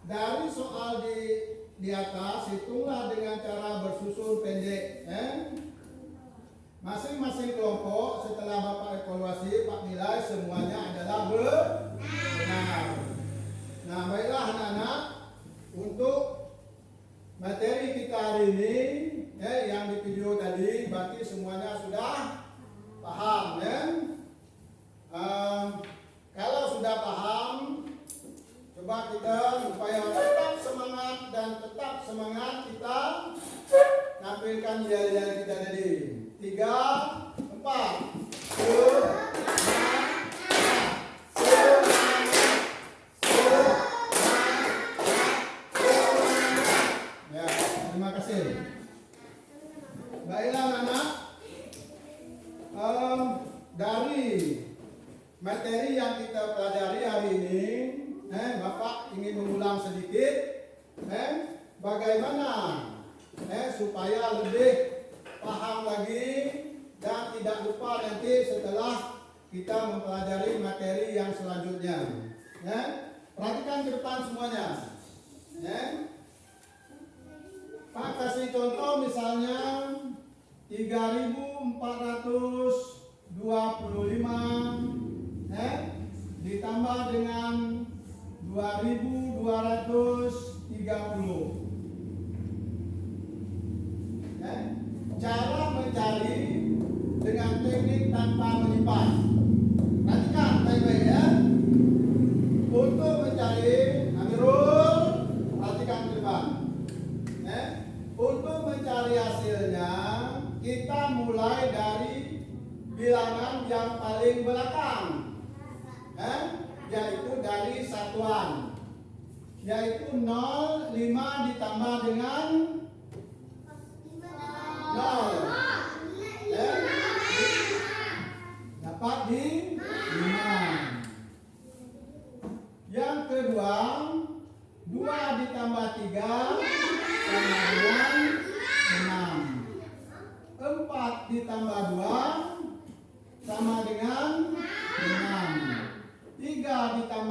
dari soal di atas hitunglah dengan cara bersusun pendek. Masing-masing kelompok setelah Bapak evaluasi, Pak nilai semuanya adalah benar. Nah, baiklah anak-anak, untuk materi kita hari ini yang di video tadi berarti semuanya sudah paham ya. Kalau sudah paham, coba kita supaya tetap semangat dan tetap semangat kita nampilkan yel-yel kita tadi. 3, 4, ya, terima kasih. Baiklah anak, dari materi yang kita pelajari hari ini, Bapak ingin mengulang sedikit, bagaimana supaya lebih paham lagi dan tidak lupa nanti setelah kita mempelajari materi yang selanjutnya. Perhatikan ke depan semuanya. Pak kasih contoh misalnya 3.425 ditambah dengan 2.230. Cara mencari dengan teknik tanpa menyimpan. Perhatikan baik-baik ya. Untuk mencari, Amirul, perhatikan ke depan. Untuk mencari hasilnya, kita mulai dari bilangan yang paling belakang, yaitu dari satuan, yaitu 0, 5 ditambah dengan 0, dapat di 5. Yang kedua, 2 ditambah 3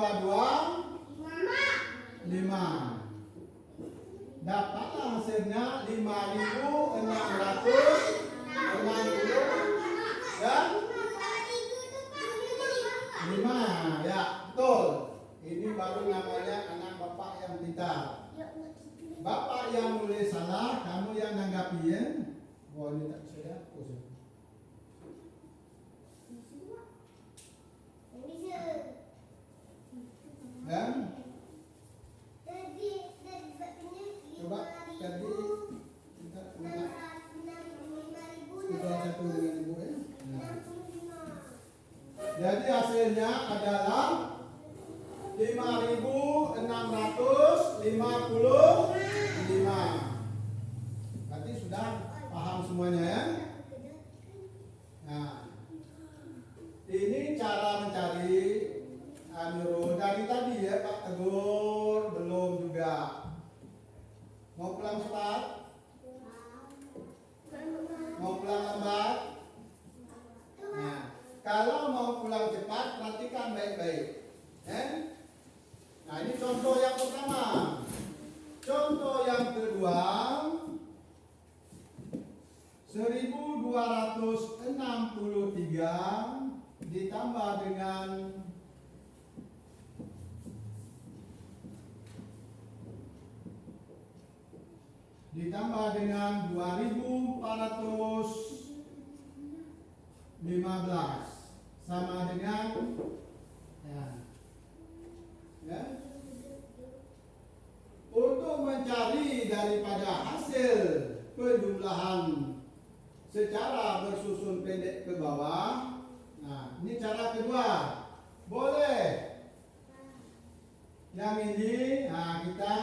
ditambah 2, 5. Dapatlah hasilnya 5.660 dan 5. Ya, betul. Ini baru namanya anak bapak yang pintar. Bapak yang nulis salah, kamu yang nanggapi ya. Oh, ini tak bisa ya. Dan coba tadi kita lihat setelah satu dengan ibu ya. Jadi hasilnya adalah 5.655. Berarti sudah paham semuanya ya. Nah, ini cara mencari Nurul dari tadi ya Pak Tegur belum juga. Mau pulang cepat? Mau pulang lambat? Nah, kalau mau pulang cepat perhatikan baik-baik. Nah, ini contoh yang pertama. Contoh yang kedua, 1.263 ditambah dengan 2.415 sama dengan ya. Untuk mencari daripada hasil penjumlahan secara bersusun pendek ke bawah. Nah, ini cara kedua. Boleh. Yang ini, nah kita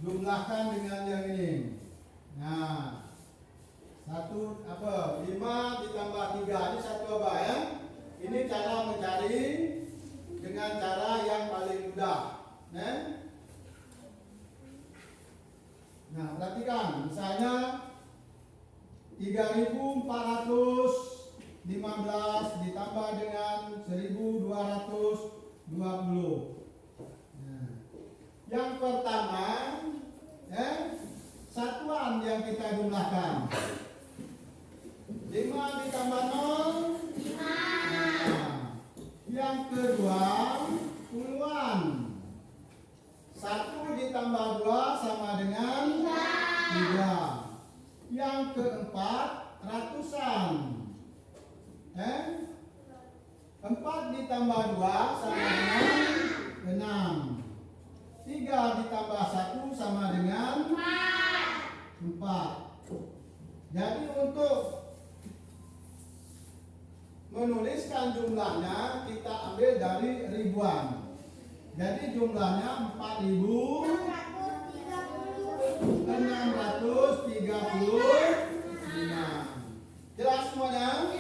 jumlahkan dengan yang ini. Nah, 5 ditambah 3 ini 1 apa ya? Ini cara mencari dengan cara yang paling mudah. Nah, perhatikan, misalnya 3.415 ditambah dengan 1.220. Nah, yang pertama, satuan yang kita jumlahkan. 5 ditambah 0, 5. Nah, yang kedua, puluhan. 1 ditambah 2 sama dengan 3. Yang keempat, ratusan. 4 ditambah 2 sama dengan 6. 3 ditambah 1 sama dengan 4. Jadi untuk menuliskan jumlahnya kita ambil dari ribuan. Jadi jumlahnya 4.635. Jelas semuanya?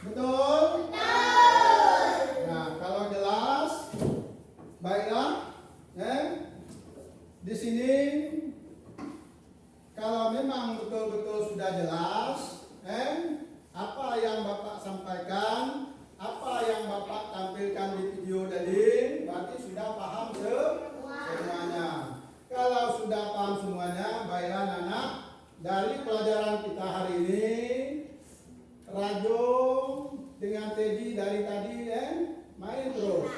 Betul? Nah, kalau jelas, baiklah. Di sini kalau memang betul-betul sudah jelas, apa yang Bapak sampaikan, apa yang Bapak tampilkan di video tadi, berarti sudah paham semuanya. Kalau sudah paham semuanya, baiklah anak, dari pelajaran kita hari ini, Rajo dengan Teddy dari tadi main terus.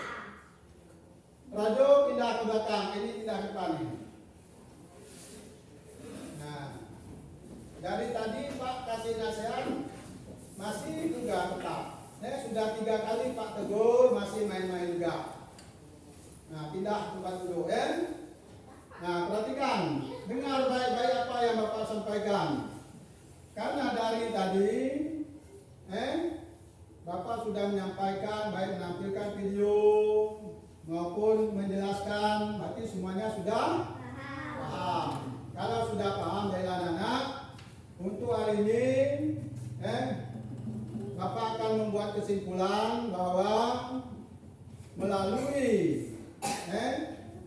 Rajo pindah ke belakang, ini pindah ke depan. Nah, dari tadi Pak kasih nasihat masih juga tetap. Sudah 3 kali Pak tegur masih main-main juga. Nah, pindah tempat duduk Nah, perhatikan, dengar baik-baik apa yang Bapak sampaikan. Karena dari tadi Bapak sudah menyampaikan baik menampilkan video maupun menjelaskan, berarti semuanya sudah paham. Kalau sudah paham baiklah anak, untuk hari ini Bapak akan membuat kesimpulan bahwa melalui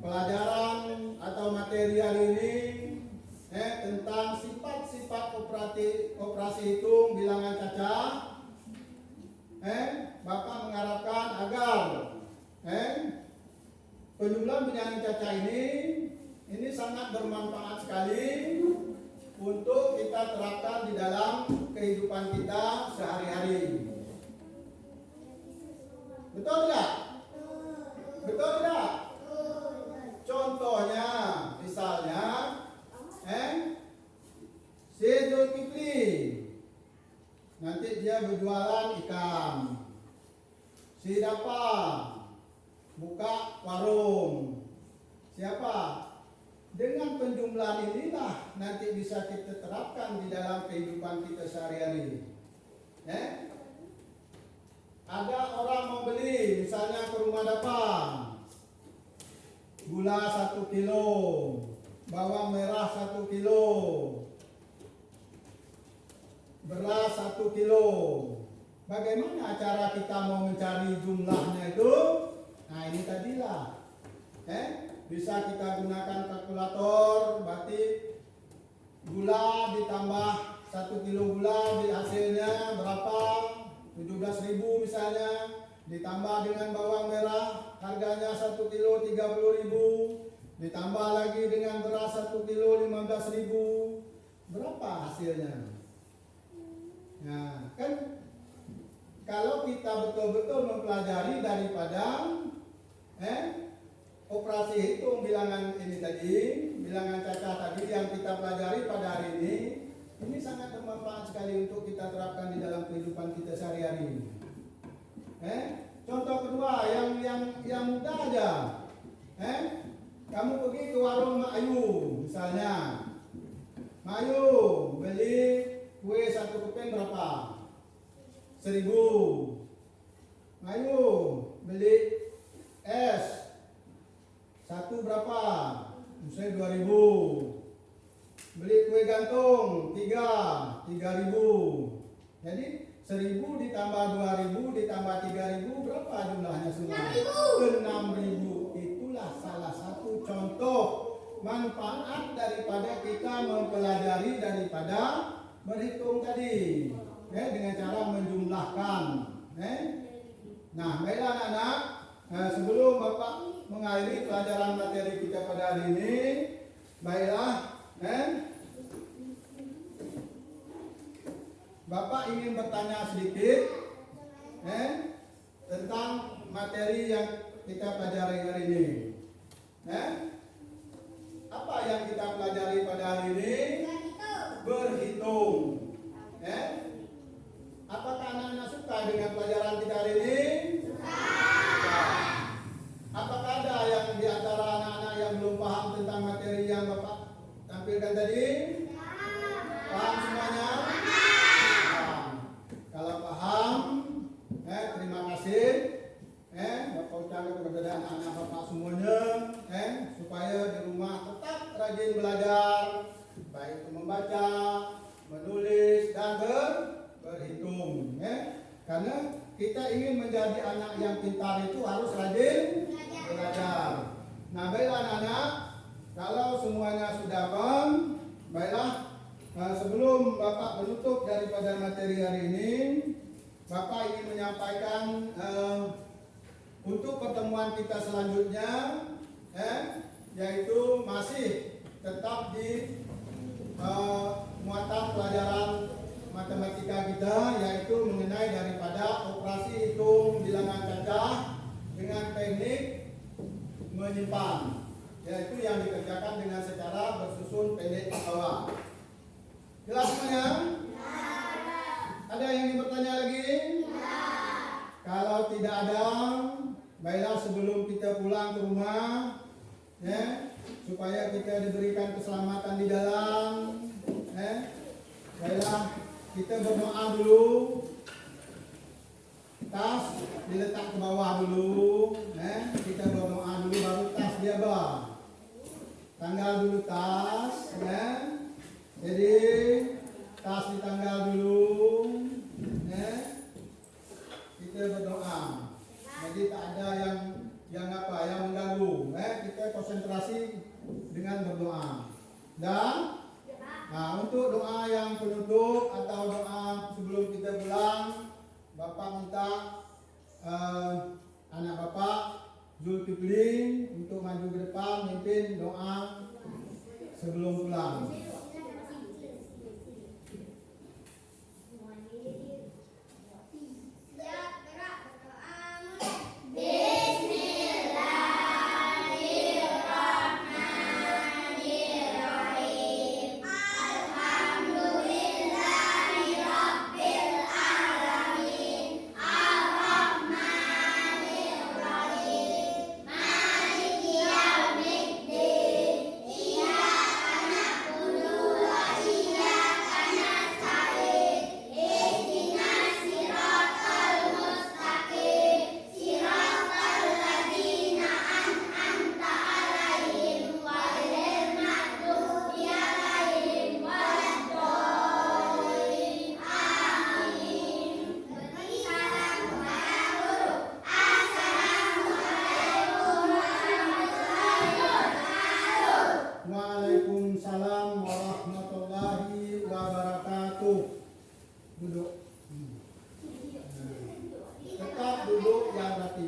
pelajaran atau materi hari ini tentang sifat-sifat operasi hitung bilangan cacat, Bapak mengharapkan agar dengan Caca ini sangat bermanfaat sekali untuk kita terapkan di dalam kehidupan kita sehari-hari. Betul tidak? Betul tidak? Contohnya, misalnya, si Zulkifli, nanti dia berjualan ikan. Si Dapa buka warung. Siapa? Dengan penjumlahan inilah nanti bisa kita terapkan di dalam kehidupan kita sehari-hari. Ada orang mau beli, misalnya ke rumah Dapa, gula 1 kilo, bawang merah 1 kilo, beras 1 kilo. Bagaimana cara kita mau mencari jumlahnya itu? Nah ini tadilah, bisa kita gunakan kalkulator, berarti gula ditambah 1 kilo gula, hasilnya berapa? 17.000 misalnya, ditambah dengan bawang merah, harganya 1 kilo 30.000, ditambah lagi dengan beras 1 kilo 15.000, berapa hasilnya? Nah kan, kalau kita betul-betul mempelajari daripada operasi hitung bilangan ini tadi, bilangan Caca tadi yang kita pelajari pada hari ini sangat bermanfaat sekali untuk kita terapkan di dalam kehidupan kita sehari-hari. Contoh kedua yang mudah aja. Kamu pergi ke warung Mak Ayu misalnya. Mak Ayu beli kue 1 keping berapa? 1.000. Ayo beli es 1 berapa? Misalnya 2.000. Beli kue gantung 3.000. Jadi 1.000 ditambah 2.000 ditambah 3.000 berapa jumlahnya semua? 6.000. Itulah salah satu contoh manfaat daripada kita mempelajari daripada berhitung tadi. Dengan cara menjumlahkan. Nah, baiklah anak-anak, sebelum Bapak mengakhiri pelajaran materi kita pada hari ini, baiklah, Bapak ingin bertanya sedikit tentang materi yang kita pelajari hari ini. Apa yang kita pelajari pada hari ini? Berhitung. Apakah anak-anak suka dengan pelajaran kita hari ini? Suka. Apakah ada yang di antara anak-anak yang belum paham tentang materi yang Bapak tampilkan tadi? Paham semuanya? Paham. Kalau paham, terima kasih. Bapak ucapkan kepada anak-anak Bapak semuanya, supaya di rumah tetap rajin belajar, baik itu membaca, menulis dan berhitung, karena kita ingin menjadi anak yang pintar itu harus rajin belajar. Nah, baiklah anak-anak, kalau semuanya sudah paham, baiklah, sebelum Bapak menutup daripada materi hari ini, Bapak ingin menyampaikan untuk pertemuan kita selanjutnya, yaitu masih tetap di muatan pelajaran matematika kita, yaitu mengenai daripada operasi hitung bilangan Caca dengan teknik menyimpan, yaitu yang dikerjakan dengan secara bersusun pendek ke bawah. Jelas semuanya? Ada yang ingin bertanya lagi? Kalau tidak ada, baiklah sebelum kita pulang ke rumah, supaya kita diberikan keselamatan di dalam, baiklah kita berdoa dulu, tas diletak ke bawah dulu, kita berdoa dulu baru tas dia bawa, tanggal dulu tas, jadi tas ditanggal dulu, kita berdoa, jadi tak ada yang mengganggu, kita konsentrasi dengan berdoa. Dan untuk doa yang penutup atau doa sebelum kita pulang, Bapak minta anak Bapak Zulkifli untuk maju ke depan, mimpin doa sebelum pulang. Waalaikumsalam warahmatullahi wabarakatuh. Duduk. Tetap duduk yang rapi.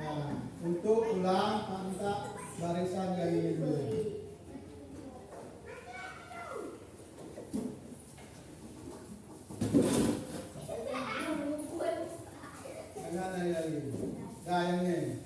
Nah, untuk pulang Pak minta barisan yang ini dulu. Jangan lagi. Dah yang ini.